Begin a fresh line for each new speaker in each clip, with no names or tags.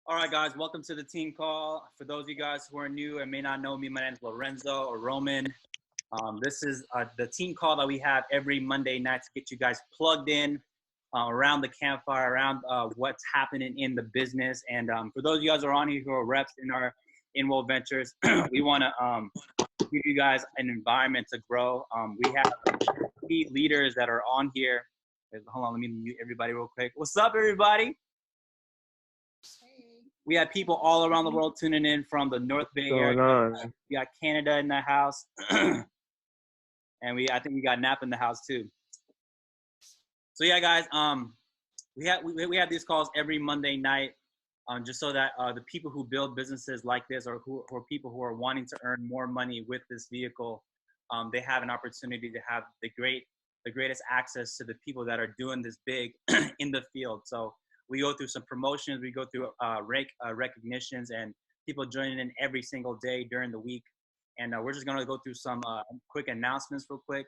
All right, guys, welcome to the team call. For those of you guys who are new and may not know me, my name is Lorenzo or Roman. This is the team call that we have every Monday night to get you guys plugged in around the campfire, around what's happening in the business. And for those of you guys who are on here who are reps in our Inwell Ventures, we want to give you guys an environment to grow. We have key leaders that are on here. Hold on, let me mute everybody real quick. What's up, everybody? We have people all around the world tuning in from the North Bay area. We got Canada in the house, and I think we got Nap in the house too. So yeah, guys, we have these calls every Monday night, just so that the people who build businesses like this, or people who are wanting to earn more money with this vehicle, they have an opportunity to have the greatest access to the people that are doing this big in the field. So we go through some promotions, we go through recognitions, and people joining in every single day during the week. And we're just gonna go through some quick announcements real quick.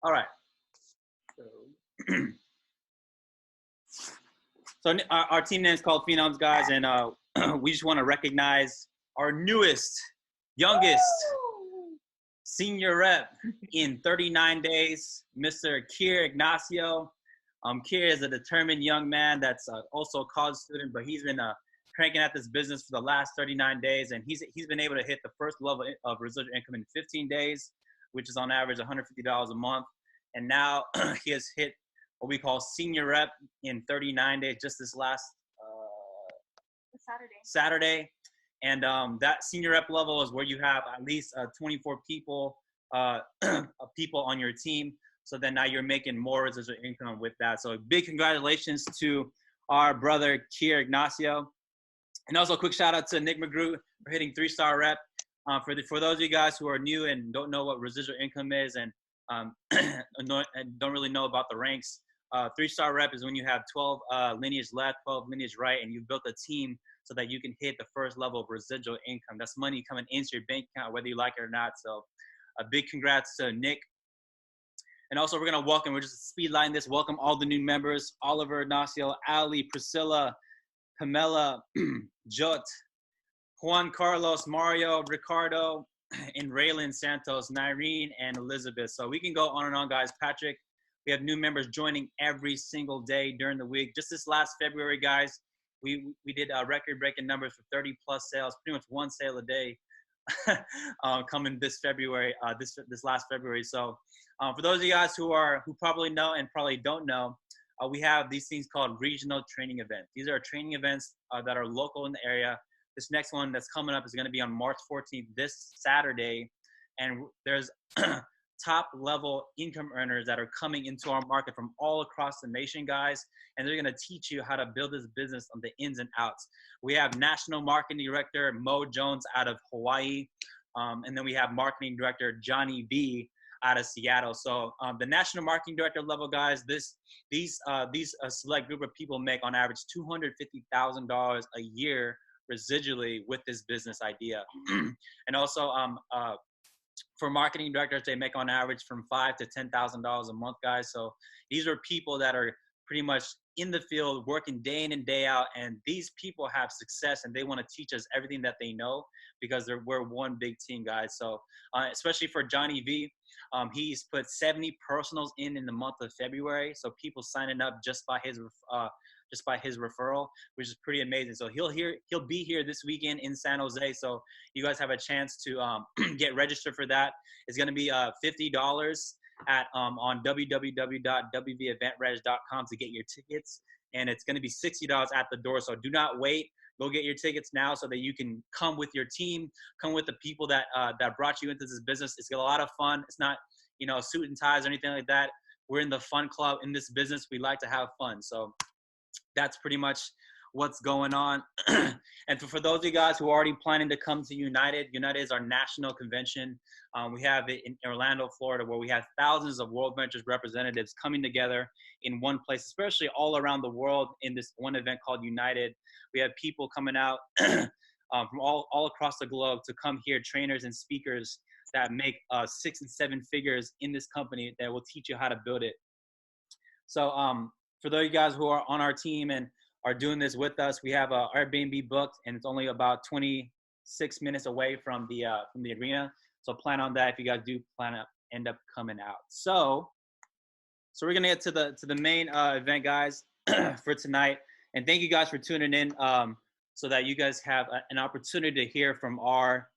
All right. So our team name is called PH3NOMZ, guys, and we just want to recognize our newest, youngest senior rep in 39 days, Mr. Kier Ignacio. Kier is a determined young man that's also a college student, but he's been cranking at this business for the last 39 days, and he's been able to hit the first level of residual income in 15 days, which is on average $150 a month. And now he has hit what we call senior rep in 39 days, just this last Saturday. And that senior rep level is where you have at least 24 people on your team. So then now you're making more residual income with that. So big congratulations to our brother Kier Ignacio. And also a quick shout out to Nick McGrew for hitting 3-star rep. For those of you guys who are new and don't know what residual income is and don't really know about the ranks, 3-star rep is when you have 12 lineage left, 12 lineage right, and you've built a team so that you can hit the first level of residual income. That's money coming into your bank account, whether you like it or not. So a big congrats to Nick. And also we're just speed line this, welcome all the new members: Oliver, Ignacio, Ali, Priscilla, Pamela, Jot, Juan Carlos, Mario, Ricardo, and Raylan Santos, Nyrene, and Elizabeth. So we can go on and on, guys. Patrick, we have new members joining every single day during the week. Just this last February, guys, we did record-breaking numbers for 30+ sales, pretty much one sale a day coming this February, this last February. So for those of you guys who probably know and probably don't know, we have these things called regional training events. These are training events that are local in the area. This next one that's coming up is going to be on March 14th, this Saturday. And there's top level income earners that are coming into our market from all across the nation, guys. And they're going to teach you how to build this business on the ins and outs. We have National Marketing Director Mo Jones out of Hawaii. And then we have Marketing Director Johnny V out of Seattle. So the National Marketing Director level, guys, these select group of people make on average $250,000 a year residually with this business idea. And also for marketing directors, they make on average from $5,000 to $10,000 a month, guys. So these are people that are pretty much in the field working day in and day out, and these people have success and they want to teach us everything that they know because we're one big team, guys. So especially for Johnny V, he's put 70 personals in the month of February. So people signing up just by his referral, which is pretty amazing. So he'll be here this weekend in San Jose. So you guys have a chance to get registered for that. It's going to be $50 on www.wveventreg.com to get your tickets, and it's going to be $60 at the door. So do not wait. Go get your tickets now so that you can come with your team, come with the people that brought you into this business. It's a lot of fun. It's not, suit and ties or anything like that. We're in the fun club in this business. We like to have fun. So that's pretty much what's going on. And for those of you guys who are already planning to come to United is our national convention. We have it in Orlando, Florida, where we have thousands of World Ventures representatives coming together in one place, especially all around the world in this one event called United. We have people coming out from all across the globe to come here, trainers and speakers that make 6 and 7 figures in this company that will teach you how to build it. So for those of you guys who are on our team and are doing this with us. We have a Airbnb booked, and it's only about 26 minutes away from the arena. So plan on that if you guys do plan to end up coming out. So we're gonna get to the main event, guys, for tonight. And thank you guys for tuning in, so that you guys have an opportunity to hear from our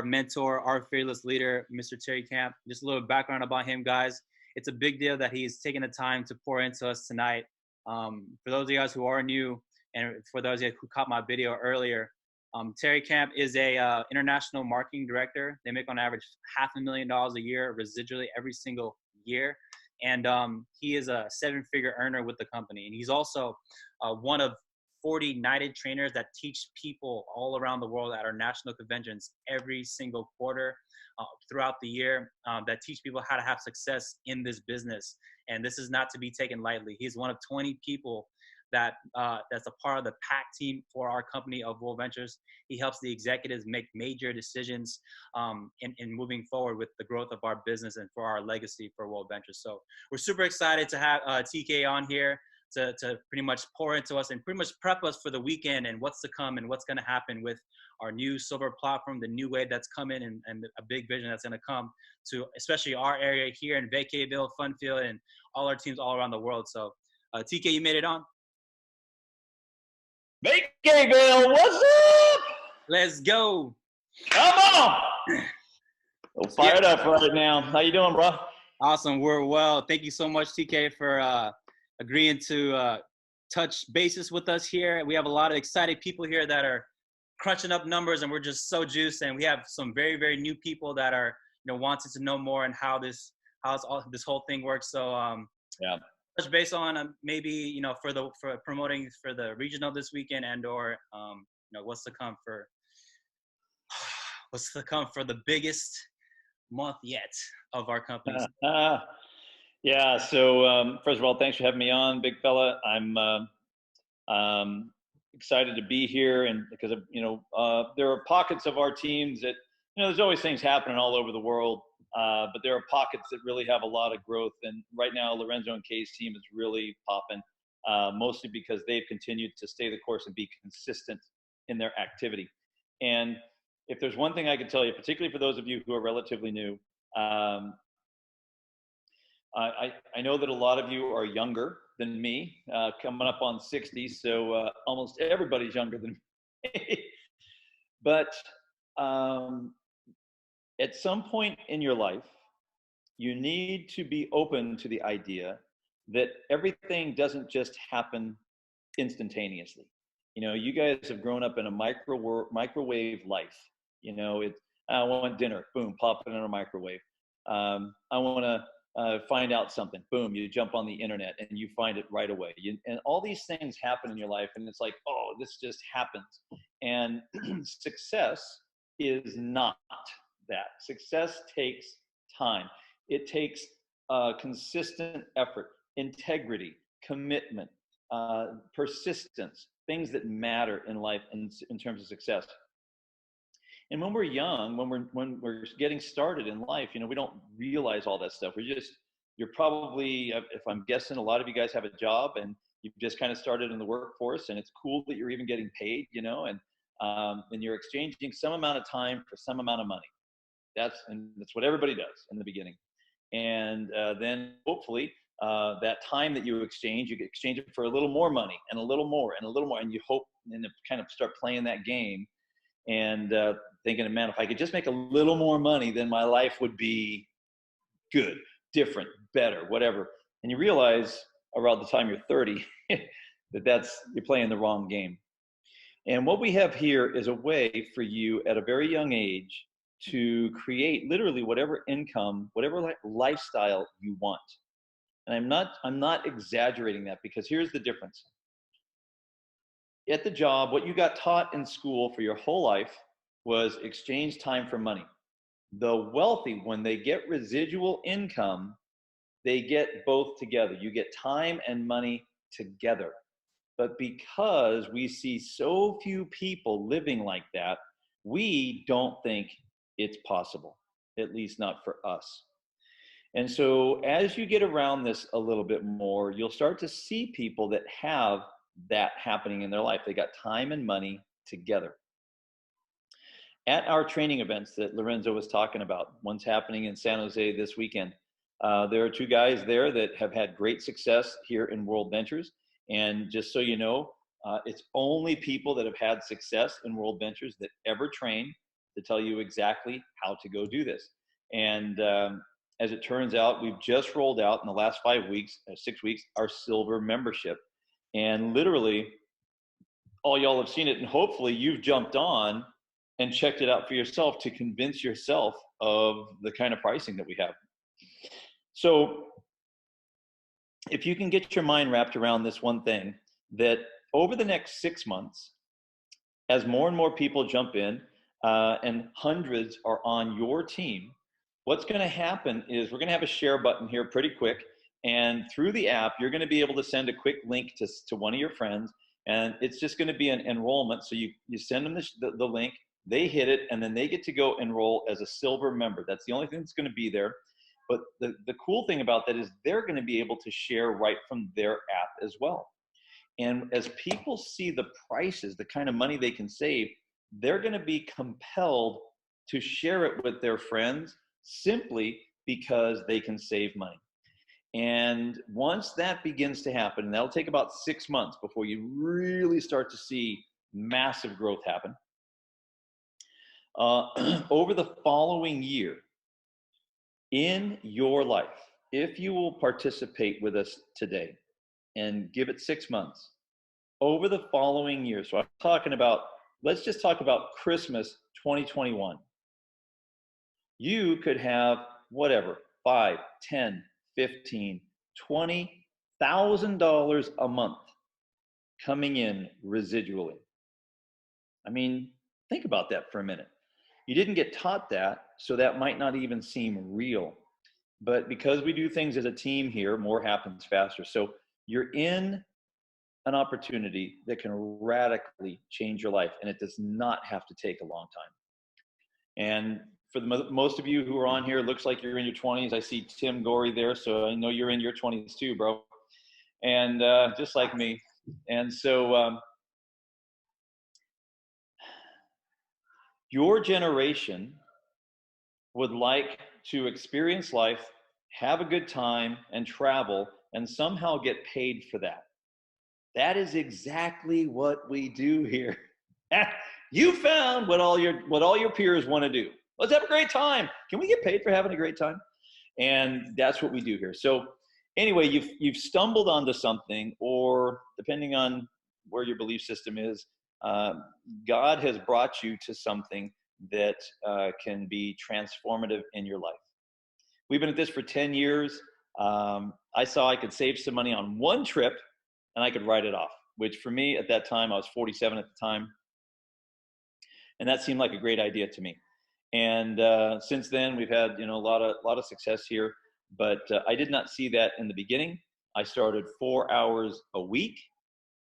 mentor, our fearless leader, Mr. Terry Camp. Just a little background about him, guys. It's a big deal that he's taking the time to pour into us tonight. For those of you guys who are new, and for those of you who caught my video earlier, Terry Camp is a international marketing director. They make on average $500,000 a year residually every single year. And he is a 7-figure earner with the company. And he's also one of 40 knighted trainers that teach people all around the world at our national conventions every single quarter throughout the year, that teach people how to have success in this business. And this is not to be taken lightly. He's one of 20 people that's a part of the PAC team for our company of World Ventures. He helps the executives make major decisions in moving forward with the growth of our business and for our legacy for World Ventures. So we're super excited to have TK on here to pretty much pour into us and pretty much prep us for the weekend and what's to come and what's going to happen with our new silver platform, the new wave that's coming, and a big vision that's going to come to especially our area here in Vacayville, Funfield, and all our teams all around the world. So TK, you made it on.
Vacayville, what's up?
Let's go.
Come on. So fired up right now. How you doing, bro?
Awesome. We're well. Thank you so much, TK, for agreeing to touch bases with us here. We have a lot of excited people here that are crunching up numbers, and we're just so juiced. And we have some very, very new people that are, wanting to know more and how this whole thing works. So
yeah.
Touch base on maybe for promoting for the regional this weekend, and or what's to come for the biggest month yet of our company.
Yeah. So first of all, thanks for having me on, big fella. I'm excited to be here, and because of there are pockets of our teams that there's always things happening all over the world. But there are pockets that really have a lot of growth. And right now, Lorenzo and Kay's team is really popping, mostly because they've continued to stay the course and be consistent in their activity. And if there's one thing I can tell you, particularly for those of you who are relatively new, I know that a lot of you are younger than me, coming up on 60, so almost everybody's younger than me. But at some point in your life, you need to be open to the idea that everything doesn't just happen instantaneously. You guys have grown up in a microwave life. I want dinner, boom, pop it in a microwave. I want to find out something, boom, you jump on the internet and you find it right away. And all these things happen in your life, and it's like, oh, this just happens. And success is not that. Success takes time. It takes consistent effort, integrity, commitment, persistence, things that matter in life in terms of success. And when we're young, when we're getting started in life, we don't realize all that stuff. You're probably, if I'm guessing, a lot of you guys have a job and you've just kind of started in the workforce, and it's cool that you're even getting paid, and you're exchanging some amount of time for some amount of money. That's what everybody does in the beginning. And then hopefully that time that you exchange it for a little more money and a little more and a little more. And you hope and kind of start playing that game and thinking, man, if I could just make a little more money, then my life would be good, different, better, whatever. And you realize around the time you're 30 that you're playing the wrong game. And what we have here is a way for you at a very young age to create literally whatever income, whatever lifestyle you want. And I'm not exaggerating that, because here's the difference. At the job, what you got taught in school for your whole life was exchange time for money. The wealthy, when they get residual income, they get both together. You get time and money together. But because we see so few people living like that, we don't think it's possible, at least not for us. And so as you get around this a little bit more, you'll start to see people that have that happening in their life. They got time and money together. At our training events that Lorenzo was talking about, one's happening in San Jose this weekend. There are two guys there that have had great success here in World Ventures. And just so you know, it's only people that have had success in World Ventures that ever train to tell you exactly how to go do this. And as it turns out, we've just rolled out in the last 5 weeks, 6 weeks, our silver membership. And literally, all y'all have seen it, and hopefully you've jumped on and checked it out for yourself to convince yourself of the kind of pricing that we have. So if you can get your mind wrapped around this one thing, that over the next 6 months, as more and more people jump in and hundreds are on your team, what's going to happen is we're going to have a share button here pretty quick. And through the app, you're going to be able to send a quick link to one of your friends. And it's just going to be an enrollment. So you send them the link, they hit it, and then they get to go enroll as a silver member. That's the only thing that's going to be there. But the cool thing about that is they're going to be able to share right from their app as well. And as people see the prices, the kind of money they can save, they're going to be compelled to share it with their friends simply because they can save money. And once that begins to happen, and that'll take about 6 months before you really start to see massive growth happen. Over the following year, in your life, if you will participate with us today and give it 6 months, over the following year, so I'm talking about, let's just talk about Christmas 2021. You could have whatever, $5, $10, $15, $20,000 a month coming in residually. I mean, think about that for a minute. You didn't get taught that, so that might not even seem real. But because we do things as a team here, more happens faster. So you're in an opportunity that can radically change your life, and it does not have to take a long time. And for most of you who are on here, it looks like you're in your 20s. I see Tim Gorey there, so I know you're in your 20s too, bro. And just like me. And so your generation would like to experience life, have a good time, and travel, and somehow get paid for that. That is exactly what we do here. You found what all your peers want to do. Let's have a great time. Can we get paid for having a great time? And that's what we do here. So anyway, you've stumbled onto something, or depending on where your belief system is, God has brought you to something that can be transformative in your life. We've been at this for 10 years. I saw I could save some money on one trip and I could write it off, which for me at that time, I was 47 at the time. And that seemed like a great idea to me. And since then, we've had a lot of success here. But I did not see that in the beginning. I started 4 hours a week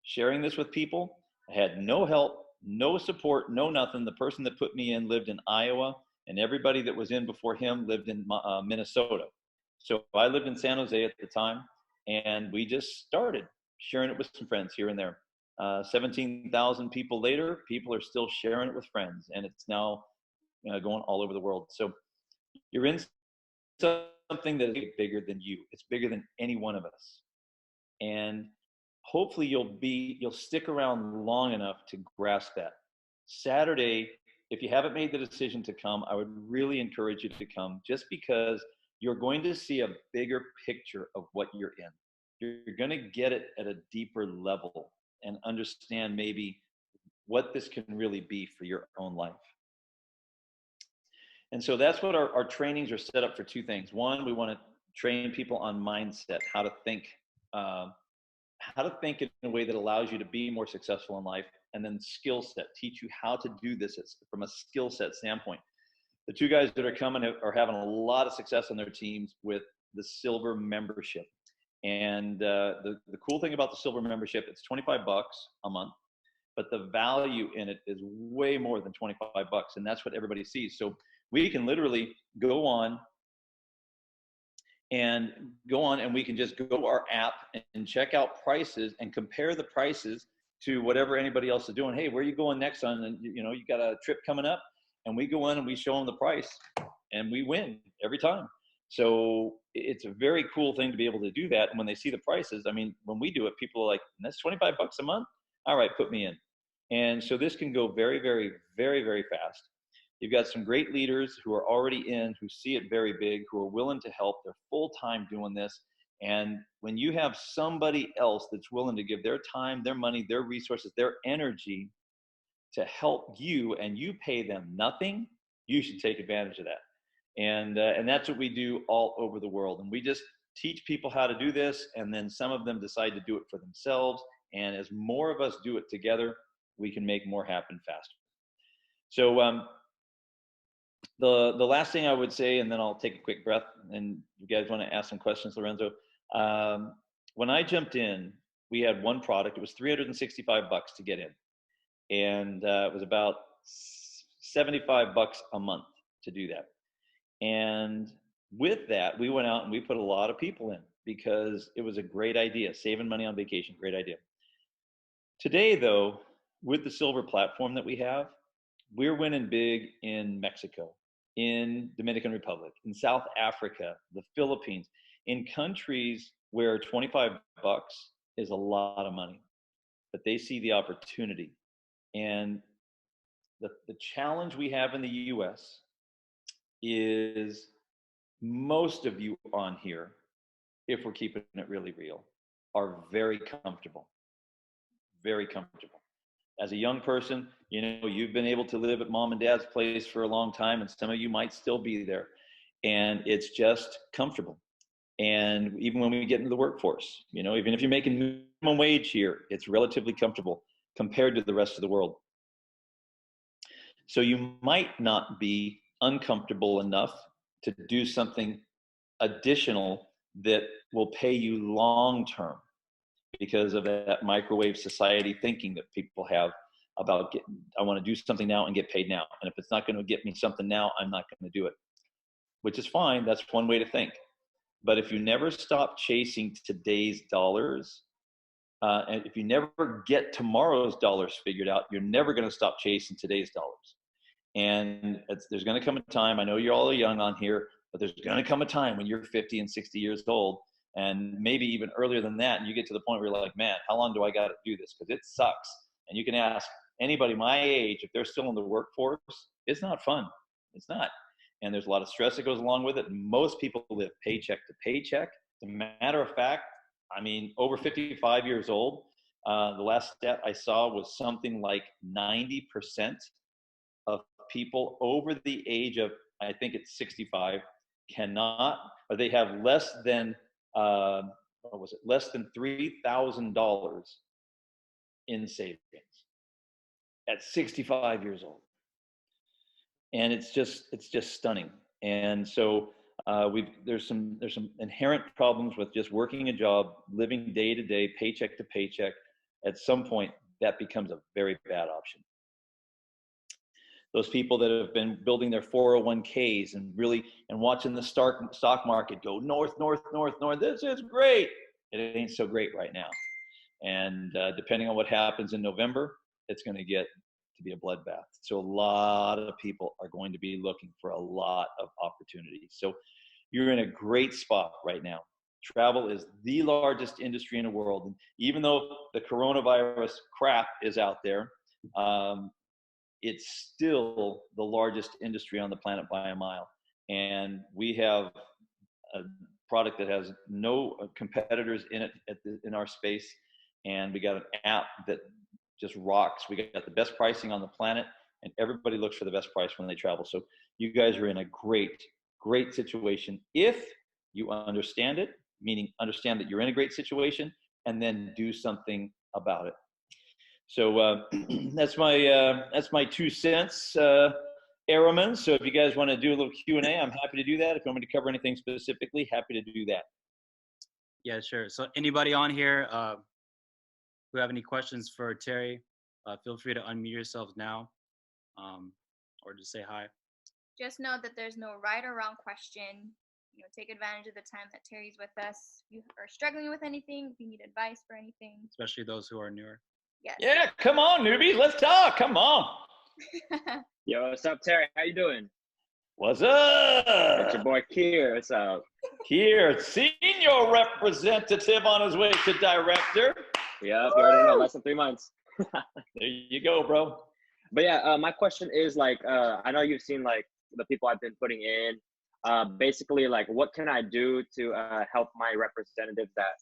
sharing this with people. I had no help, no support, no nothing. The person that put me in lived in Iowa, and everybody that was in before him lived in Minnesota. So I lived in San Jose at the time, and we just started sharing it with some friends here and there. 17,000 people later, people are still sharing it with friends, and it's now going all over the world. So you're in something that is bigger than you. It's bigger than any one of us. And hopefully you'll stick around long enough to grasp that. Saturday, if you haven't made the decision to come, I would really encourage you to come, just because you're going to see a bigger picture of what you're in. You're going to get it at a deeper level and understand maybe what this can really be for your own life. And so that's what our trainings are set up for. Two things. One, we want to train people on mindset, how to think in a way that allows you to be more successful in life. And then skill set, teach you how to do this from a skill set standpoint. The two guys that are coming are having a lot of success on their teams with the silver membership. And the cool thing about the silver membership, it's $25 a month, but the value in it is way more than $25. And that's what everybody sees. So we can literally go on and go on, and we can just go to our app and check out prices and compare the prices to whatever anybody else is doing. Hey, where are you going next on? And you got a trip coming up, and we go in and we show them the price, and we win every time. So it's a very cool thing to be able to do that. And when they see the prices, I mean, when we do it, people are like, that's $25 a month. All right, put me in. And so this can go very, very, very, very fast. You've got some great leaders who are already in, who see it very big, who are willing to help. They're full-time doing this. And when you have somebody else that's willing to give their time, their money, their resources, their energy to help you, and you pay them nothing, you should take advantage of that. And that's what we do all over the world. And we just teach people how to do this, and then some of them decide to do it for themselves. And as more of us do it together, we can make more happen faster. So the last thing I would say, and then I'll take a quick breath, and you guys want to ask some questions, Lorenzo. When I jumped in, we had one product. It was $365 to get in. And it was about $75 a month to do that. And with that, we went out and we put a lot of people in because it was a great idea. Saving money on vacation, great idea. Today, though, with the silver platform that we have, we're winning big in Mexico, in Dominican Republic, in South Africa, the Philippines, in countries where $25 is a lot of money, but they see the opportunity. And the challenge we have in the US is most of you on here, if we're keeping it really real, are very comfortable, very comfortable. As a young person, you've been able to live at mom and dad's place for a long time, and some of you might still be there. And it's just comfortable. And even when we get into the workforce, even if you're making minimum wage here, it's relatively comfortable compared to the rest of the world. So you might not be uncomfortable enough to do something additional that will pay you long term, because of that microwave society thinking that people have about I want to do something now and get paid now. And if it's not going to get me something now, I'm not going to do it, which is fine. That's one way to think. But if you never stop chasing today's dollars, and if you never get tomorrow's dollars figured out, you're never going to stop chasing today's dollars. And there's going to come a time, I know you're all young on here, but there's going to come a time when you're 50 and 60 years old, and maybe even earlier than that, and you get to the point where you're like, man, how long do I got to do this? Because it sucks. And you can ask anybody my age, if they're still in the workforce, it's not fun. It's not. And there's a lot of stress that goes along with it. And most people live paycheck to paycheck. As a matter of fact, I mean, over 55 years old, the last stat I saw was something like 90% of people over the age of, I think it's 65, cannot, or they have less than less than $3,000 in savings at 65 years old. And it's just stunning. And so there's some inherent problems with just working a job, living day to day, paycheck to paycheck. At some point, that becomes a very bad option. Those people that have been building their 401ks and watching the stock market go north. This is great. It ain't so great right now. And depending on what happens in November, it's going to get to be a bloodbath. So a lot of people are going to be looking for a lot of opportunities. So you're in a great spot right now. Travel is the largest industry in the world. And even though the coronavirus crap is out there, it's still the largest industry on the planet by a mile. And we have a product that has no competitors in it in our space. And we got an app that just rocks. We got the best pricing on the planet, and everybody looks for the best price when they travel. So you guys are in a great situation if you understand it, meaning understand that you're in a great situation and then do something about it. So that's my 2 cents, Airman. So if you guys want to do a little Q&A, I'm happy to do that. If you want me to cover anything specifically, happy to do that.
Yeah, sure. So anybody on here who have any questions for Terry, feel free to unmute yourselves now, or just say hi.
Just know that there's no right or wrong question. take advantage of the time that Terry's with us. If you are struggling with anything, if you need advice for anything.
Especially those who are newer.
Yes.
Yeah, come on, newbie. Let's talk. Come on.
Yo, what's up, Terry? How you doing?
What's
It's your
up?
boy Kier. What's up?
Here, senior representative on his way to director.
Yeah, you already know. Less than 3 months.
There you go, bro.
But yeah, my question is like, I know you've seen like the people I've been putting in. Basically, like, what can I do to help my representatives that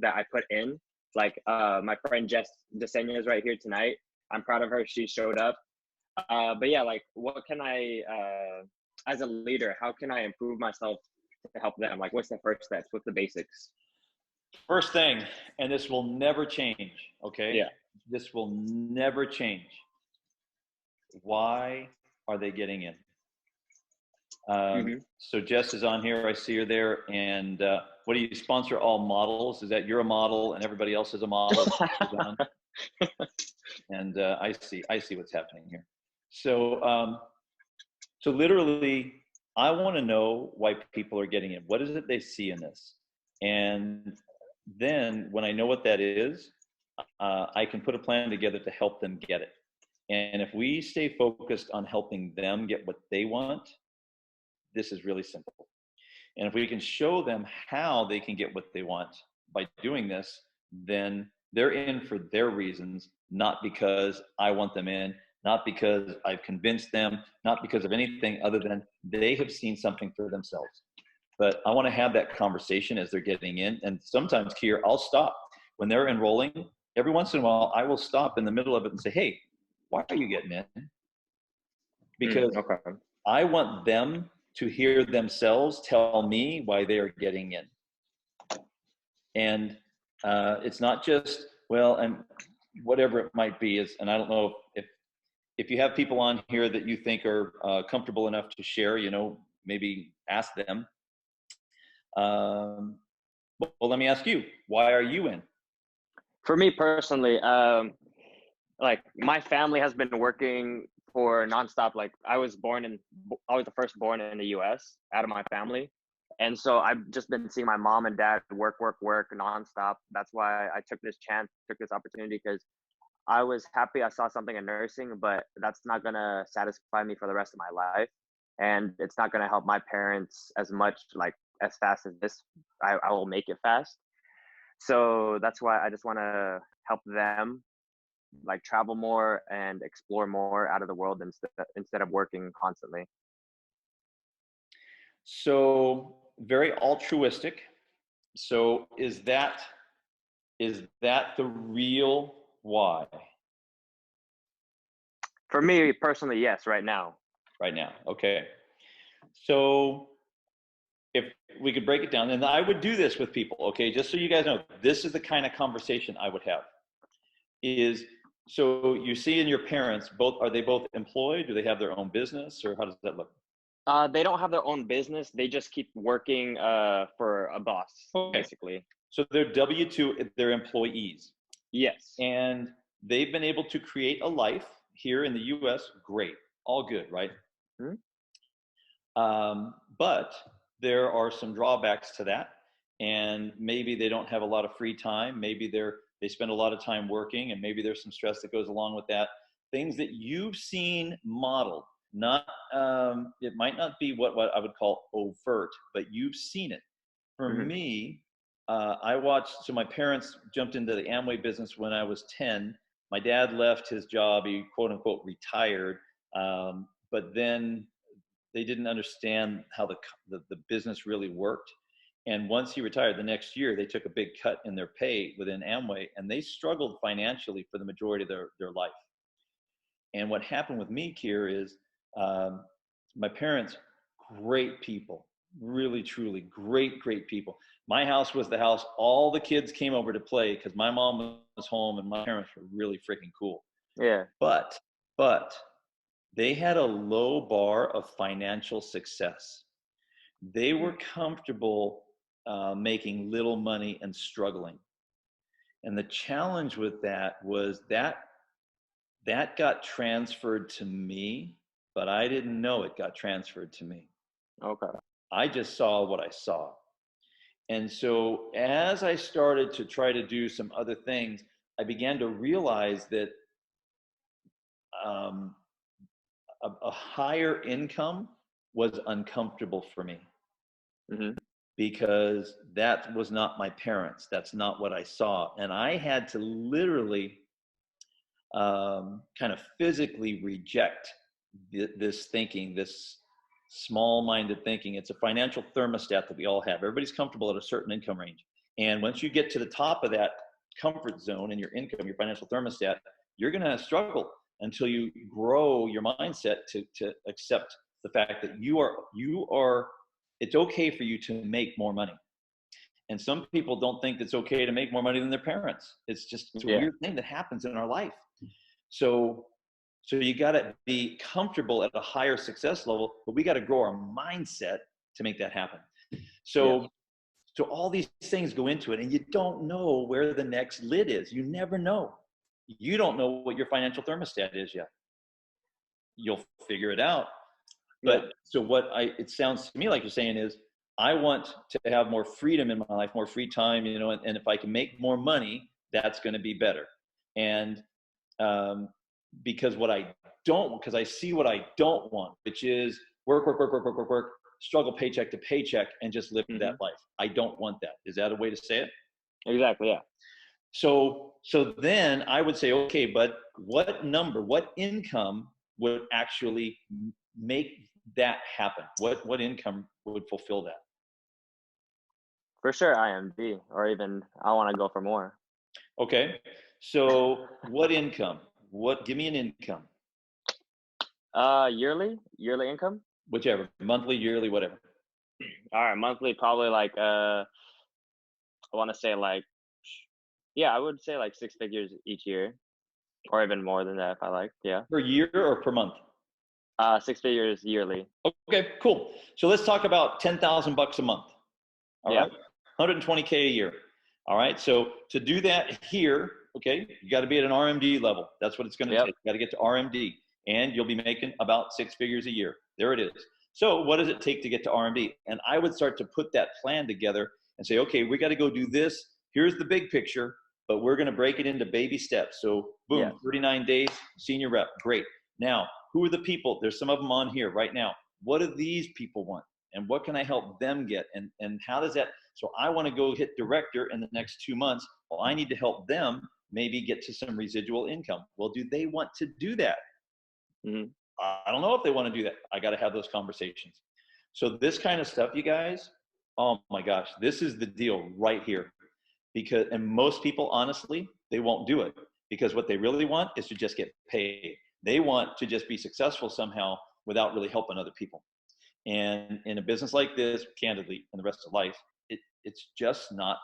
I put in? Like, my friend Jess DeSenya is right here tonight. I'm proud of her. She showed up. But yeah, like, what can I, as a leader, how can I improve myself to help them? Like, what's the first steps? What's the basics?
First thing, and this will never change, okay?
Yeah.
This will never change. Why are they getting in? So Jess is on here. I see her there. And what do you sponsor? All models? Is that you're a model and everybody else is a model? And I see what's happening here. So, so literally, I want to know why people are getting in. What is it they see in this? And then when I know what that is, I can put a plan together to help them get it. And if we stay focused on helping them get what they want, this is really simple. And if we can show them how they can get what they want by doing this, then they're in for their reasons, not because I want them in, not because I've convinced them, not because of anything other than they have seen something for themselves. But I want to have that conversation as they're getting in. And sometimes here, I'll stop. When they're enrolling, every once in a while, I will stop in the middle of it and say, hey, why are you getting in? Because I want them to hear themselves tell me why they are getting in. And it's not just, well, and whatever it might be is, and I don't know if you have people on here that you think are comfortable enough to share, maybe ask them. Well, let me ask you, why are you in?
For me personally, like, my family has been working for nonstop. Like, I was the first born in the US out of my family. And so I've just been seeing my mom and dad work nonstop. That's why I took this opportunity, because I was happy I saw something in nursing, but that's not going to satisfy me for the rest of my life. And it's not going to help my parents as much, like, as fast as this. I will make it fast. So that's why I just want to help them, like, travel more and explore more out of the world instead of working constantly.
So very altruistic. So is that the real why?
For me personally, yes, right now.
Right now, okay. So if we could break it down, and I would do this with people, okay, just so you guys know, this is the kind of conversation I would have. So you see in your parents, are they both employed? Do they have their own business, or how does that look?
They don't have their own business. They just keep working for a boss, basically.
So they're W-2, they're employees.
Yes.
And they've been able to create a life here in the US. Great. All good, right? But there are some drawbacks to that. And maybe they don't have a lot of free time. Maybe they spend a lot of time working, and maybe there's some stress that goes along with that. Things that you've seen modeled. Not it might not be what I would call overt, but you've seen it. For me, I watched, so my parents jumped into the Amway business when I was 10. My dad left his job, he quote unquote retired, but then they didn't understand how the business really worked. And once he retired, the next year, they took a big cut in their pay within Amway, and they struggled financially for the majority of their life. And what happened with me, Kier, is my parents, great people, really, truly great people. My house was the house all the kids came over to play because my mom was home and my parents were really freaking cool.
Yeah.
But they had a low bar of financial success. They were comfortable making little money and struggling. And the challenge with that was that got transferred to me, but I didn't know it got transferred to me.
Okay.
I just saw what I saw. And so as I started to try to do some other things, I began to realize that a higher income was uncomfortable for me
Mm-hmm.
because that was not my parents. That's not what I saw. And I had to literally kind of physically reject this thinking, this small-minded thinking. It's a financial thermostat that we all have. Everybody's comfortable at a certain income range. And once you get to the top of that comfort zone in your income, your financial thermostat, you're going to struggle until you grow your mindset to accept the fact that you are, it's okay for you to make more money. And some people don't think it's okay to make more money than their parents. It's a weird thing that happens in our life. So you got to be comfortable at a higher success level, but we got to grow our mindset to make that happen. So all these things go into it, and you don't know where the next lid is. You never know. You don't know what your financial thermostat is yet. You'll figure it out. But so it sounds to me like you're saying is, I want to have more freedom in my life, more free time, and if I can make more money, that's going to be better. And because I see what I don't want, which is work, struggle paycheck to paycheck and just live that life. I don't want that. Is that a way to say it?
Exactly. Yeah.
So then I would say, okay, but what income would actually make that happen? What income would fulfill that?
For sure, IMD, or even I want to go for more.
Okay. So what income? Give me an income.
Yearly income.
Whichever, monthly, yearly, whatever.
All right, monthly, probably like I want to say like, I would say like 6 figures each year, or even more than that if I like. Yeah.
Per year or per month?
6 figures yearly.
Okay, cool. So let's talk about $10,000 a month. All right, 120K a year. All right. So to do that here, okay, you got to be at an RMD level. That's what it's going to take. You got to get to RMD, and you'll be making about 6 figures a year. There it is. So what does it take to get to RMD? And I would start to put that plan together and say, okay, we got to go do this. Here's the big picture, but we're going to break it into baby steps. So boom, 39 days, senior rep. Great. Now, who are the people? There's some of them on here right now. What do these people want? And what can I help them get? And how does that? So I want to go hit director in the next 2 months. Well, I need to help them maybe get to some residual income. Well, do they want to do that?
Mm-hmm.
I don't know if they want to do that. I got to have those conversations. So this kind of stuff, you guys, oh my gosh, this is the deal right here. And most people, honestly, they won't do it because what they really want is to just get paid. They want to just be successful somehow without really helping other people. And in a business like this, candidly, and the rest of life, it's just not,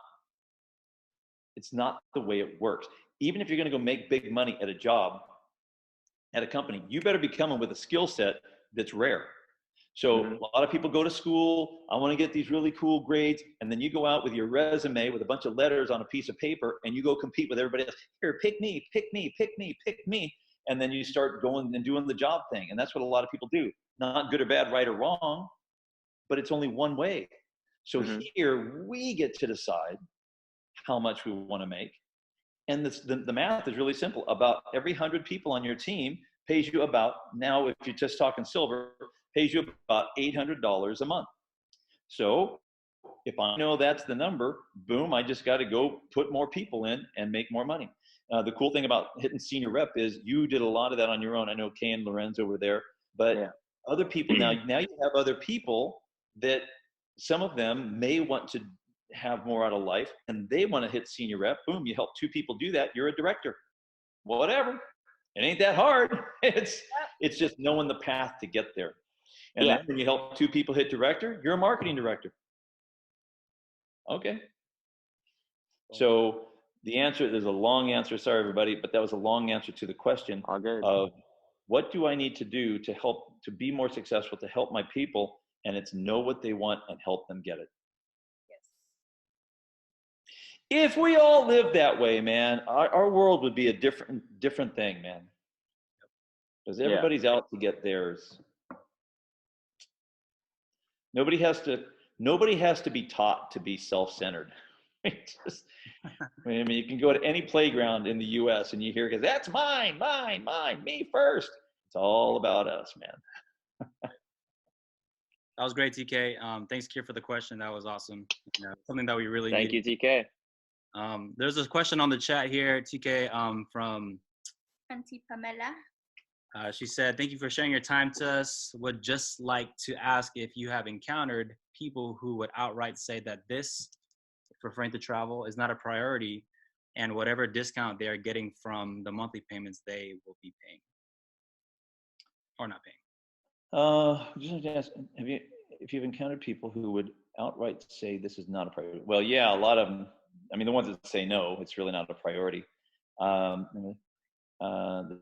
it's not the way it works. Even if you're going to go make big money at a job, at a company, you better be coming with a skill set that's rare. So a lot of people go to school, I want to get these really cool grades, and then you go out with your resume with a bunch of letters on a piece of paper, and you go compete with everybody else. Here, pick me, pick me, pick me, pick me. And then you start going and doing the job thing. And that's what a lot of people do. Not good or bad, right or wrong, but it's only one way. So here we get to decide how much we want to make. And the math is really simple. About every 100 people on your team pays you about, now if you're just talking silver, pays you about $800 a month. So if I know that's the number, boom, I just got to go put more people in and make more money. The cool thing about hitting senior rep is you did a lot of that on your own. I know Kay and Lorenzo were there, but other people, now you have other people that some of them may want to have more out of life and they want to hit senior rep. Boom, you help 2 people do that. You're a director. Whatever. It ain't that hard. It's just knowing the path to get there. And then when you help 2 people hit director, you're a marketing director. Okay. So the answer, there's a long answer. Sorry, everybody, but that was a long answer to the question of what do I need to do to help, to be more successful, to help my people? And it's know what they want and help them get it. If we all lived that way, man, our world would be a different thing, man. Because everybody's out to get theirs. Nobody has to be taught to be self-centered. Just, I mean, you can go to any playground in the U.S. and you hear, because that's mine, mine, mine, me first. It's all about us, man.
That was great, TK. Thanks, Kier, for the question. That was awesome. Something that we really
Thank
need.
you, TK.
There's this question on the chat here, TK, from
Auntie Pamela.
she said, thank you for sharing your time to us. Would just like to ask if you have encountered people who would outright say that this, referring to travel, is not a priority, and whatever discount they are getting from the monthly payments, they will be paying or not paying.
Just like to ask, if you've encountered people who would outright say this is not a priority? Well, yeah, a lot of them. I mean, the ones that say no, it's really not a priority. The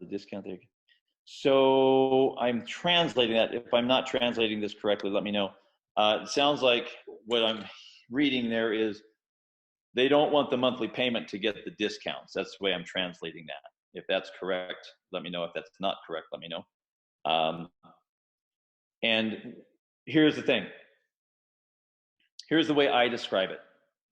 discount there. So I'm translating that. If I'm not translating this correctly, let me know. It sounds like what I'm reading there is they don't want the monthly payment to get the discounts. That's the way I'm translating that. If that's correct, let me know. If that's not correct, let me know. And here's the thing. Here's the way I describe it.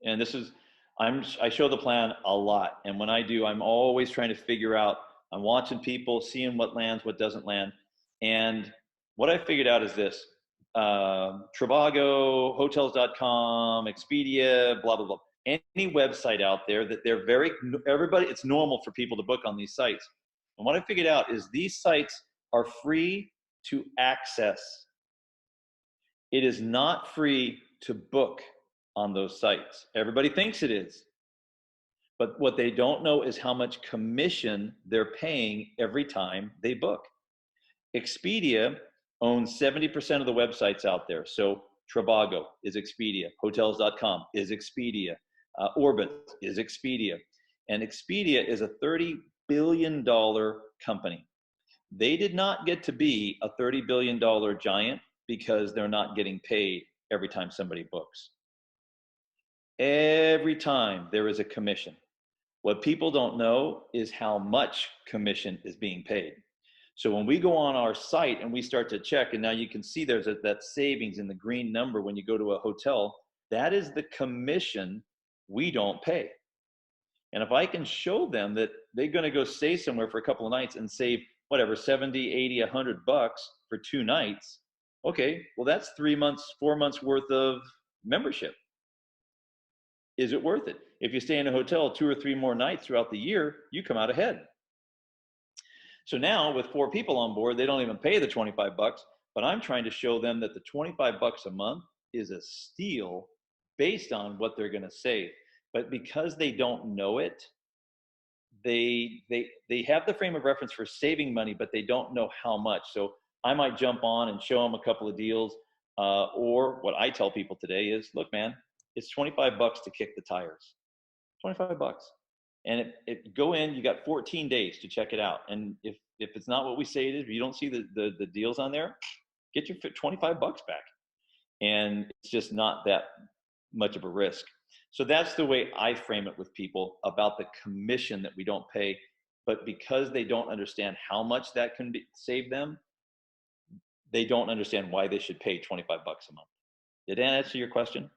And this is, I show the plan a lot. And when I do, I'm always trying to figure out, I'm watching people, seeing what lands, what doesn't land. And what I figured out is this. Trivago, hotels.com, Expedia, blah, blah, blah. Any website out there that everybody, it's normal for people to book on these sites. And what I figured out is these sites are free to access. It is not free to book on those sites. Everybody thinks it is. But what they don't know is how much commission they're paying every time they book. Expedia owns 70% of the websites out there. So Trivago is Expedia, hotels.com is Expedia, Orbit is Expedia. And Expedia is a $30 billion company. They did not get to be a $30 billion giant because they're not getting paid every time somebody books. Every time there is a commission. What people don't know is how much commission is being paid. So when we go on our site and we start to check, and now you can see there's that savings in the green number when you go to a hotel, that is the commission we don't pay. And if I can show them that they're going to go stay somewhere for a couple of nights and save whatever, 70, 80, 100 bucks for 2 nights, okay, well, that's 3 months, 4 months worth of membership. Is it worth it? If you stay in a hotel 2 or 3 more nights throughout the year, you come out ahead. So now with 4 people on board, they don't even pay the 25 bucks, but I'm trying to show them that the 25 bucks a month is a steal based on what they're going to save. But because they don't know it, they have the frame of reference for saving money, but they don't know how much. So I might jump on and show them a couple of deals. Or what I tell people today is, look, man, it's 25 bucks to kick the tires. 25 bucks. And it go in, you got 14 days to check it out. And if it's not what we say it is, if you don't see the deals on there, get your 25 bucks back. And it's just not that much of a risk. So that's the way I frame it with people about the commission that we don't pay. But because they don't understand how much that can save them, they don't understand why they should pay 25 bucks a month. Did that answer your question?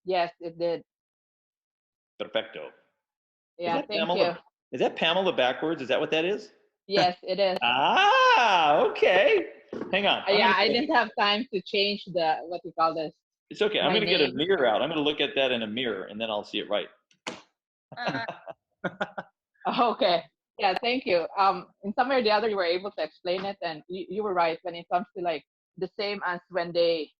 Yes, it did.
Perfecto.
Yeah, thank
Pamela,
you.
Is that Pamela backwards? Is that what that is?
Yes, it is.
Okay. Hang on.
Yeah, I didn't have time to change what you call this.
It's okay. I'm
my
going to get a
name.
mirror out. I'm going to look at that in a mirror, and then I'll see it right.
Okay. Yeah, thank you. In some way or the other, you were able to explain it, and you were right when it comes to like the same as when they.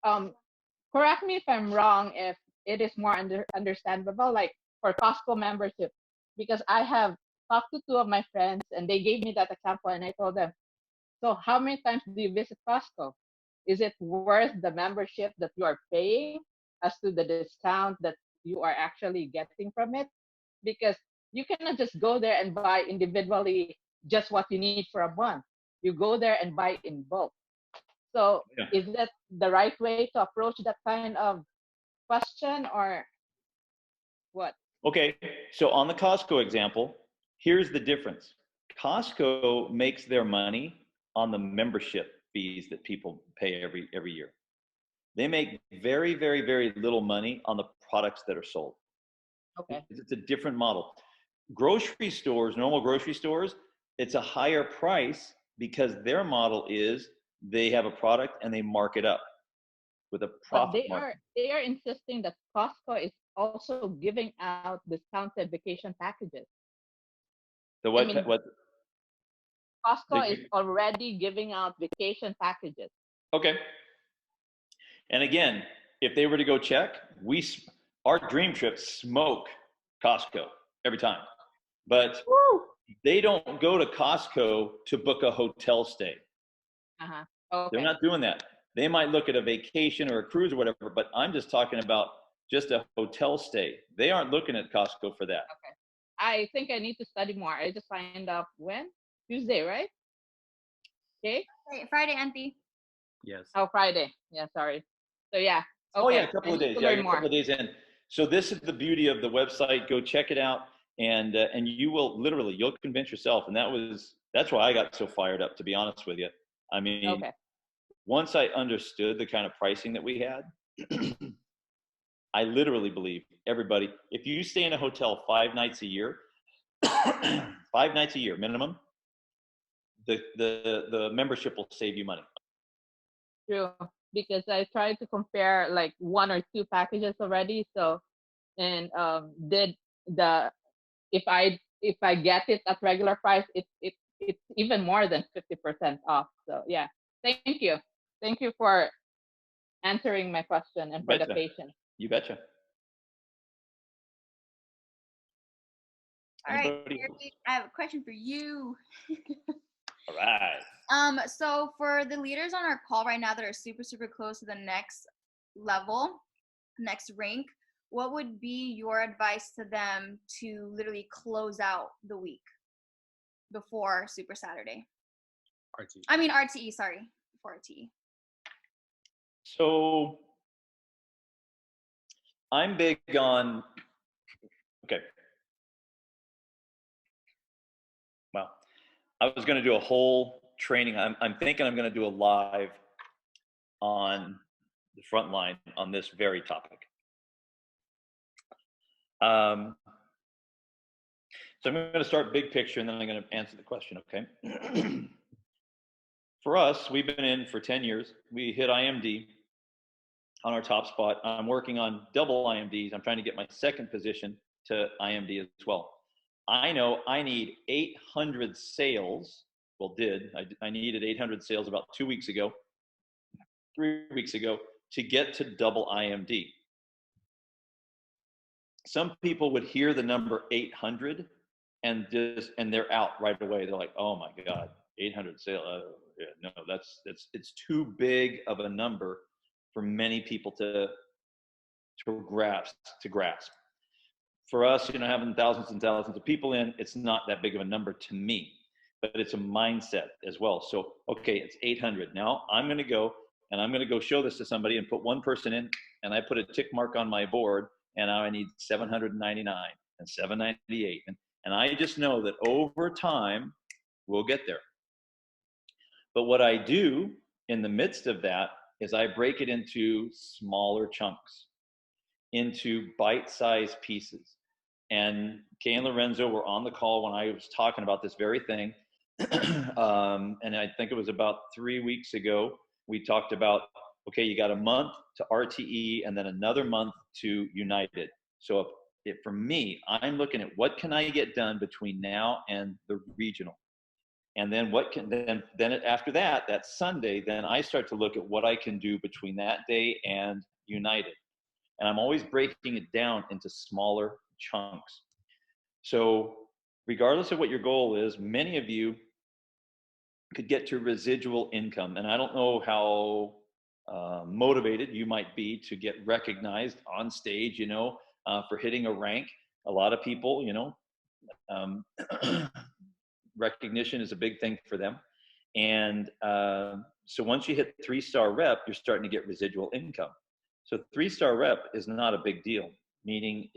Correct me if I'm wrong. If it is more understandable, like for Costco membership, because I have talked to 2 of my friends, and they gave me that example, and I told them, so how many times do you visit Costco? Is it worth the membership that you are paying as to the discount that you are actually getting from it? Because you cannot just go there and buy individually just what you need for a month. You go there and buy in bulk. So Is that the right way to approach that kind of question, or what?
Okay. So on the Costco example, here's the difference. Costco makes their money on the membership. fees that people pay every year. They make very, very, very little money on the products that are sold.
Okay.
It's a different model. Grocery stores, normal grocery stores, it's a higher price because their model is they have a product and they mark it up with a
But
profit margin.
they are insisting that Costco is also giving out discounted vacation packages.
The
I mean,
what?
Costco is already giving out vacation packages.
Okay. And again, if they were to go check, our dream trips smoke Costco every time. But
Woo!
they don't go to Costco to book a hotel stay.
Uh-huh. Okay.
They're not doing that. They might look at a vacation or a cruise or whatever, but I'm just talking about just a hotel stay. They aren't looking at Costco for that.
Okay. I think I need to study more. I just signed up when? Tuesday, right? Okay.
Friday, Auntie.
Yes.
Oh, Friday. Yeah, sorry. So yeah. Okay.
Oh yeah, a couple of days. Yeah,
learn
a couple of days in. So this is the beauty of the website. Go check it out, and you will literally, you'll convince yourself. And that's why I got so fired up, to be honest with you. I mean,
Okay.
once I understood the kind of pricing that we had, I literally believe everybody, if you stay in a hotel 5 nights a year, 5 nights a year minimum, the membership will save you money.
True. Because I tried to compare like 1 or 2 packages already. So, and did the if I get it at regular price, it's even more than 50% off. So yeah, thank you for answering my question and for the
Betcha.
patience.
You betcha.
All right,
Anybody else?
Gary, I have a question for you.
All right.
So for the leaders on our call right now that are super, super close to the next level, next rank, what would be your advice to them to literally close out the week before Super Saturday? RTE, sorry, before RTE.
So I'm big on, okay. Well, I was going to do a whole training. I'm thinking I'm going to do a live on the front line on this very topic. So I'm going to start big picture and then I'm going to answer the question, okay? For us, we've been in for 10 years. We hit IMD on our top spot. I'm working on double IMDs. I'm trying to get my second position to IMD as well. I know I need 800 sales. Well, I needed 800 sales about 2 weeks ago, 3 weeks ago, to get to double IMD. Some people would hear the number 800 and they're out right away. They're like, oh my God, 800 sales. Yeah, no, it's too big of a number for many people to grasp. For us, having thousands and thousands of people in, it's not that big of a number to me, but it's a mindset as well. So, okay, it's 800. Now I'm going to go and I'm going to go show this to somebody and put one person in, and I put a tick mark on my board, and now I need 799 and 798. And I just know that over time, we'll get there. But what I do in the midst of that is I break it into smaller chunks, into bite-sized pieces. And Kay and Lorenzo were on the call when I was talking about this very thing. And I think it was about 3 weeks ago, we talked about, okay, you got a month to RTE and then another month to United. So if for me, I'm looking at what can I get done between now and the regional. And then then after that Sunday, then I start to look at what I can do between that day and United. And I'm always breaking it down into smaller chunks. So regardless of what your goal is, many of you could get to residual income. And I don't know how motivated you might be to get recognized on stage, for hitting a rank. A lot of people, recognition is a big thing for them. And so once you hit 3-star rep, you're starting to get residual income. So 3-star rep is not a big deal, meaning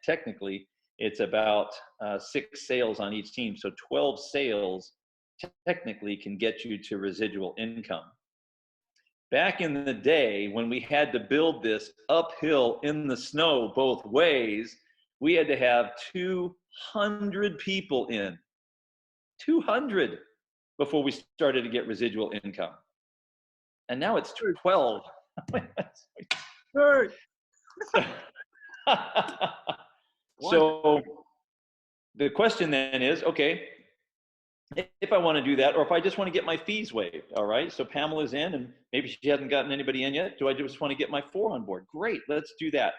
technically it's about 6 sales on each team. So 12 sales technically can get you to residual income. Back in the day when we had to build this uphill in the snow both ways, we had to have 200 people in, 200, before we started to get residual income. And now it's 12. So the question then is, okay, if I want to do that, or if I just want to get my fees waived, all right? So Pamela's in, and maybe she hasn't gotten anybody in yet. Do I just want to get my 4 on board? Great, let's do that.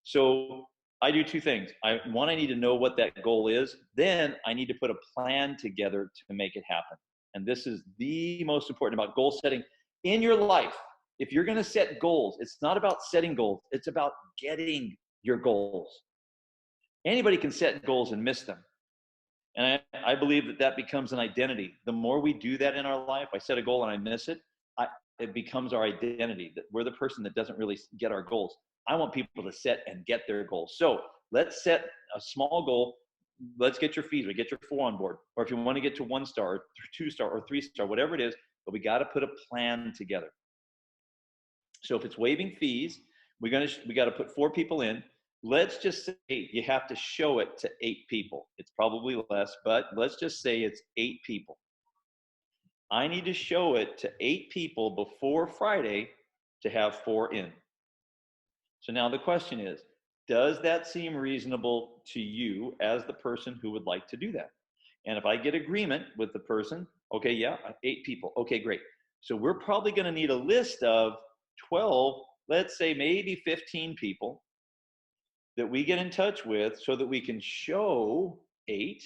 So I do 2 things. One, I need to know what that goal is. Then I need to put a plan together to make it happen. And this is the most important about goal setting in your life. If you're going to set goals, it's not about setting goals. It's about getting your goals. Anybody can set goals and miss them. And I believe that becomes an identity. The more we do that in our life, I set a goal and I miss it, it becomes our identity, that we're the person that doesn't really get our goals. I want people to set and get their goals. So let's set a small goal. Let's get your fees, or get your 4 on board. Or if you want to get to 1 star, or 2 star, or 3 star, whatever it is, but we got to put a plan together. So if it's waiving fees, we got to put 4 people in. Let's just say you have to show it to 8 people. It's probably less, but let's just say it's 8 people. I need to show it to 8 people before Friday to have 4 in. So now the question is, does that seem reasonable to you as the person who would like to do that? And if I get agreement with the person, okay, yeah, 8 people. Okay, great. So we're probably going to need a list of 12, let's say maybe 15 people that we get in touch with, so that we can show 8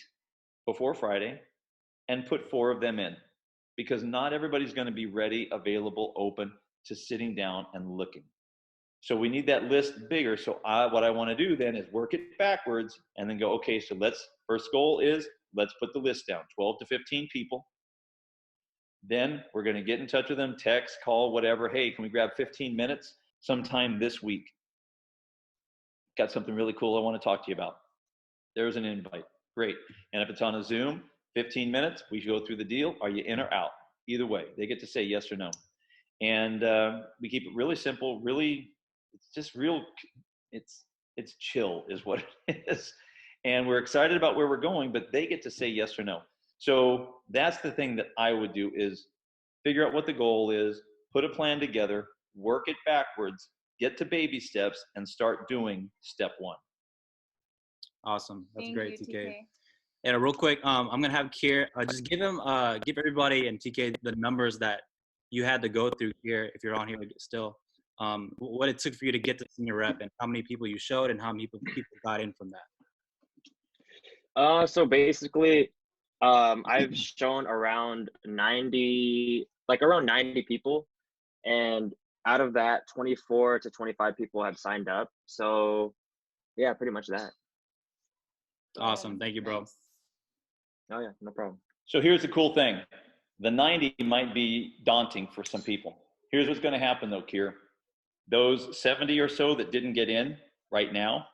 before Friday and put 4 of them in, because not everybody's going to be ready, available, open to sitting down and looking. So we need that list bigger. So what I want to do then is work it backwards and then go, okay, so first goal is, let's put the list down, 12 to 15 people. Then we're going to get in touch with them, text, call, whatever. Hey, can we grab 15 minutes sometime this week? Got something really cool I want to talk to you about. There's an invite. Great. And if it's on a Zoom, 15 minutes, we go through the deal. Are you in or out? Either way, they get to say yes or no. And we keep it really simple, really, it's just real, it's chill is what it is. And we're excited about where we're going, but they get to say yes or no. So that's the thing that I would do, is figure out what the goal is, put a plan together, work it backwards, get to baby steps, and start doing step 1.
Awesome. That's
Thank
great,
you,
TK.
TK.
And real quick, I'm gonna have Kier just give everybody and TK the numbers that you had to go through here, if you're on here still. What it took for you to get to senior rep, and how many people you showed, and how many people got in from that.
So basically, I've shown around 90 people, and out of that, 24 to 25 people have signed up. So yeah, pretty much that.
Awesome. Thank you, bro.
Nice.
Oh yeah, no problem.
So here's the cool thing. The 90 might be daunting for some people. Here's what's going to happen though, Kier. Those 70 or so that didn't get in right now,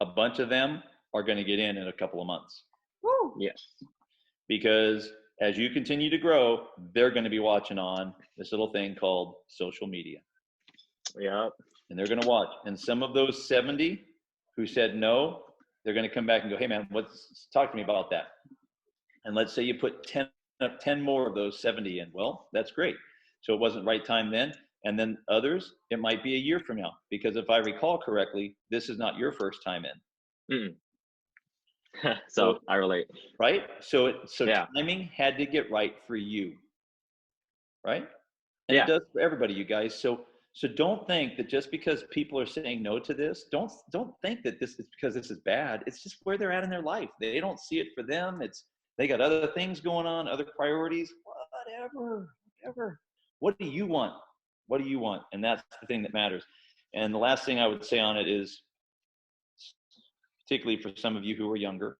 a bunch of them are going to get in a couple of months.
Woo.
Yes.
Because as you continue to grow, they're going to be watching on this little thing called social media.
Yeah.
And they're going to watch. And some of those 70 who said no, they're going to come back and go, hey man, talk to me about that. And let's say you put 10 more of those 70 in. Well, that's great. So it wasn't right time then. And then others, it might be a year from now. Because if I recall correctly, this is not your first time in.
So I relate.
Right? So
yeah.
Timing had to get right for you. Right? And
yeah.
It does for everybody, you guys. So don't think that just because people are saying no to this, don't think that this is because this is bad. It's just where they're at in their life. They don't see it for them. They got other things going on, other priorities, whatever. What do you want? What do you want? And that's the thing that matters. And the last thing I would say on it is, particularly for some of you who are younger,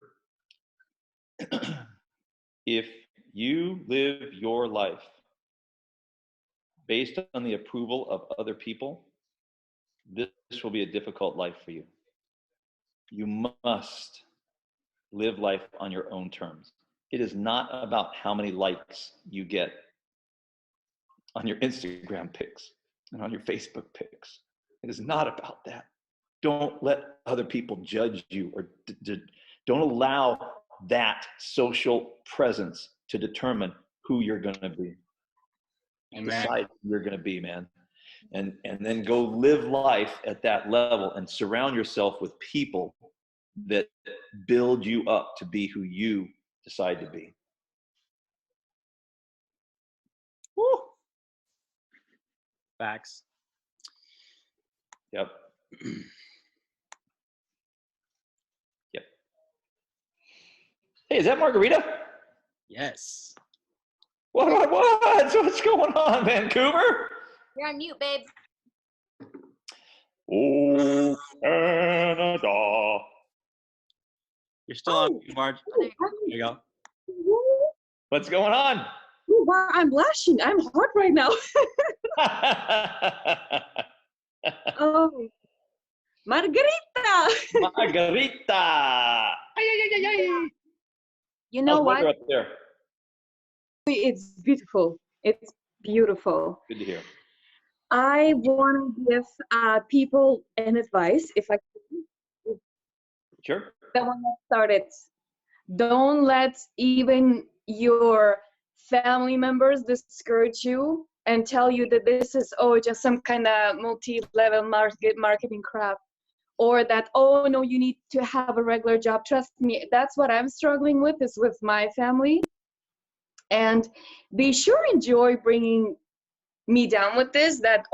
if you live your life based on the approval of other people, this will be a difficult life for you. You must live life on your own terms. It is not about how many likes you get on your Instagram pics and on your Facebook pics. It is not about that. Don't let other people judge you, or don't allow that social presence to determine who you're going to be. Decide who you're going to be, man. And then go live life at that level and surround yourself with people that build you up to be who you decide to be.
Woo. Facts.
Yep. Yep. Hey, is that Margarita?
Yes.
What's going on, Vancouver?
You're on mute, babe.
Oh, Canada.
You're still on mute, Marge. There you go.
What's going on?
Wow, I'm blushing. I'm hot right now. Oh, Margarita.
Margarita. Ay, ay, ay, ay.
You know
How's
what?
weather up there?
It's beautiful. It's beautiful.
Good to hear.
I want to give people an advice. If I could,
Sure.
the one that started, don't let even your family members discourage you and tell you that this is just some kind of multi-level marketing crap, or that no, you need to have a regular job. Trust me, that's what I'm struggling with, is with my family. And they sure enjoy bringing me down with this, that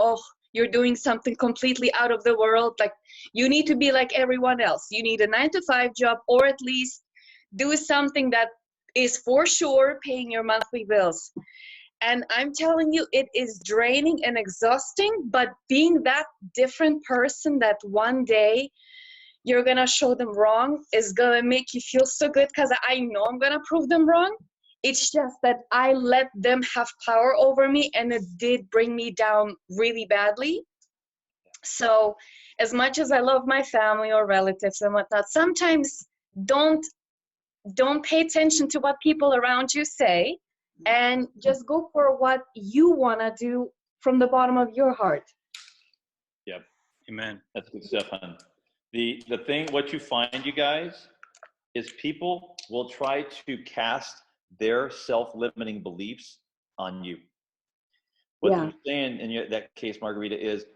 you're doing something completely out of the world, like you need to be like everyone else, you need a 9-to-5 job, or at least do something that is for sure paying your monthly bills. And I'm telling you, it is draining and exhausting, but being that different person that one day you're gonna show them wrong is gonna make you feel so good, because I know I'm gonna prove them wrong. It's just that I let them have power over me, and it did bring me down really badly. So as much as I love my family or relatives and whatnot, sometimes don't pay attention to what people around you say, and just go for what you want to do from the bottom of your heart.
Yep.
Amen.
That's good stuff, hon. The thing, what you find, you guys, is people will try to cast their self-limiting beliefs on you. What they're saying in that case, Margarita, is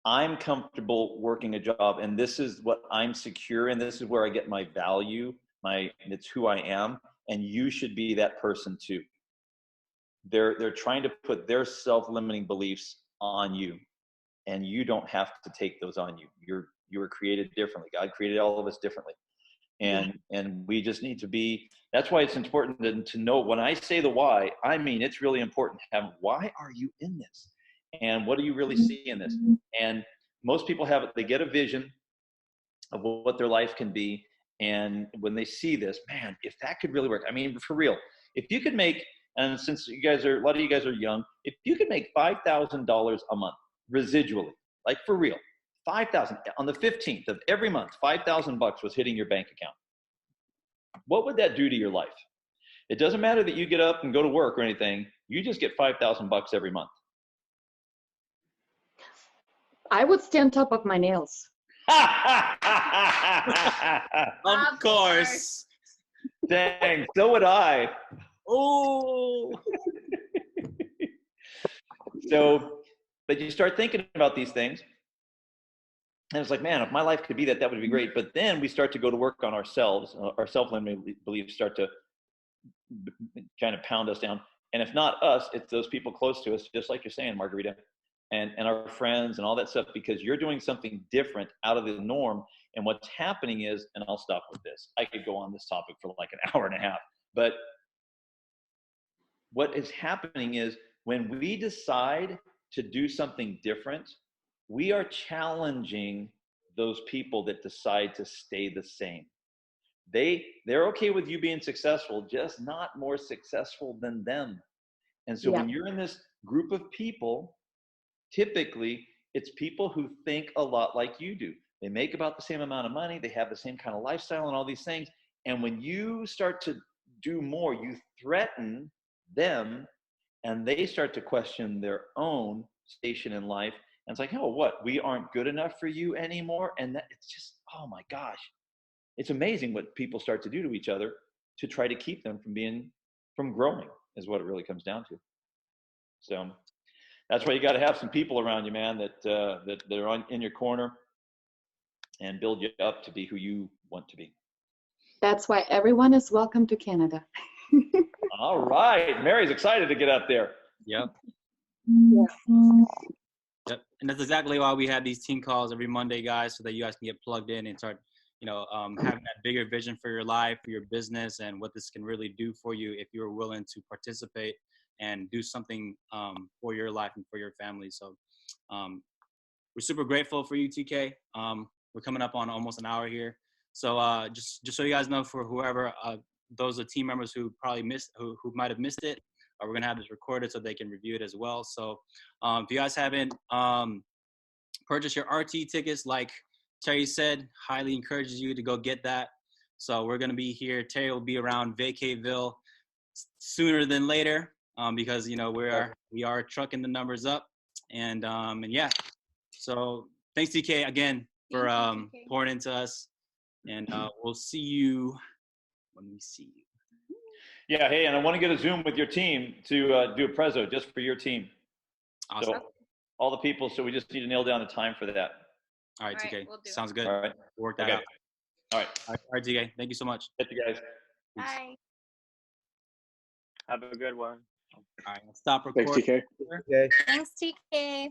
I'm comfortable working a job, and this is what I'm secure in. This is where I get my value. It's who I am, and you should be that person too. They're trying to put their self-limiting beliefs on you, and you don't have to take those on you. You were created differently. God created all of us differently. And we just need to be, that's why it's important to know, when I say the why, I mean, it's really important to have, why are you in this? And what do you really see in this? And most people have it, they get a vision of what their life can be. And when they see this, man, if that could really work, I mean, for real, if you could make, and since a lot of you guys are young, if you could make $5,000 a month residually, like for real, 5,000 on the 15th of every month, $5,000 was hitting your bank account. What would that do to your life? It doesn't matter that you get up and go to work or anything. You just get $5,000 every month.
I would stay on top of my nails.
Of course.
Dang, so would I.
Oh.
So, but you start thinking about these things, and it's like, man, if my life could be that, that would be great. But then we start to go to work on ourselves. Our self-limiting beliefs start to kind of pound us down. And if not us, it's those people close to us, just like you're saying, Margarita, and our friends and all that stuff, because you're doing something different out of the norm. And what's happening is, and I'll stop with this. I could go on this topic for like an hour and a half. But what is happening is, when we decide to do something different, we are challenging those people that decide to stay the same. They're okay with you being successful, just not more successful than them. And so when you're in this group of people, typically it's people who think a lot like you do. They make about the same amount of money, they have the same kind of lifestyle and all these things. And when you start to do more. You threaten them, and they start to question their own station in life. And it's like, oh, what? We aren't good enough for you anymore? And that, it's just, oh my gosh. It's amazing what people start to do to each other to try to keep them from growing, is what it really comes down to. So that's why you got to have some people around you, man, that are in your corner and build you up to be who you want to be.
That's why everyone is welcome to Canada.
All right. Mary's excited to get up there.
Yep.
Yeah.
Yep. And that's exactly why we have these team calls every Monday, guys, so that you guys can get plugged in and start, having that bigger vision for your life, for your business, and what this can really do for you if you're willing to participate and do something for your life and for your family. So we're super grateful for you, TK. We're coming up on almost an hour here. So just so you guys know, for whoever, those are team members who probably who might have missed it, we're going to have this recorded so they can review it as well. So if you guys haven't purchased your RT tickets, like Terry said, highly encourages you to go get that. So we're going to be here. Terry will be around Vacayville sooner than later because, we are trucking the numbers up. And yeah, so thanks, TK, again, for pouring into us. And we'll see you when we see you.
Yeah, hey, and I want to get a Zoom with your team to do a prezzo just for your team.
Awesome.
So all the people, so we just need to nail down the time for that.
All right, TK.
We'll do
Sounds good.
All right.
We'll work that out.
All right.
All right, TK. Thank you so much.
Thank you, guys.
Bye.
Have a good one.
All right, stop recording.
Thanks, TK.
Thanks, TK.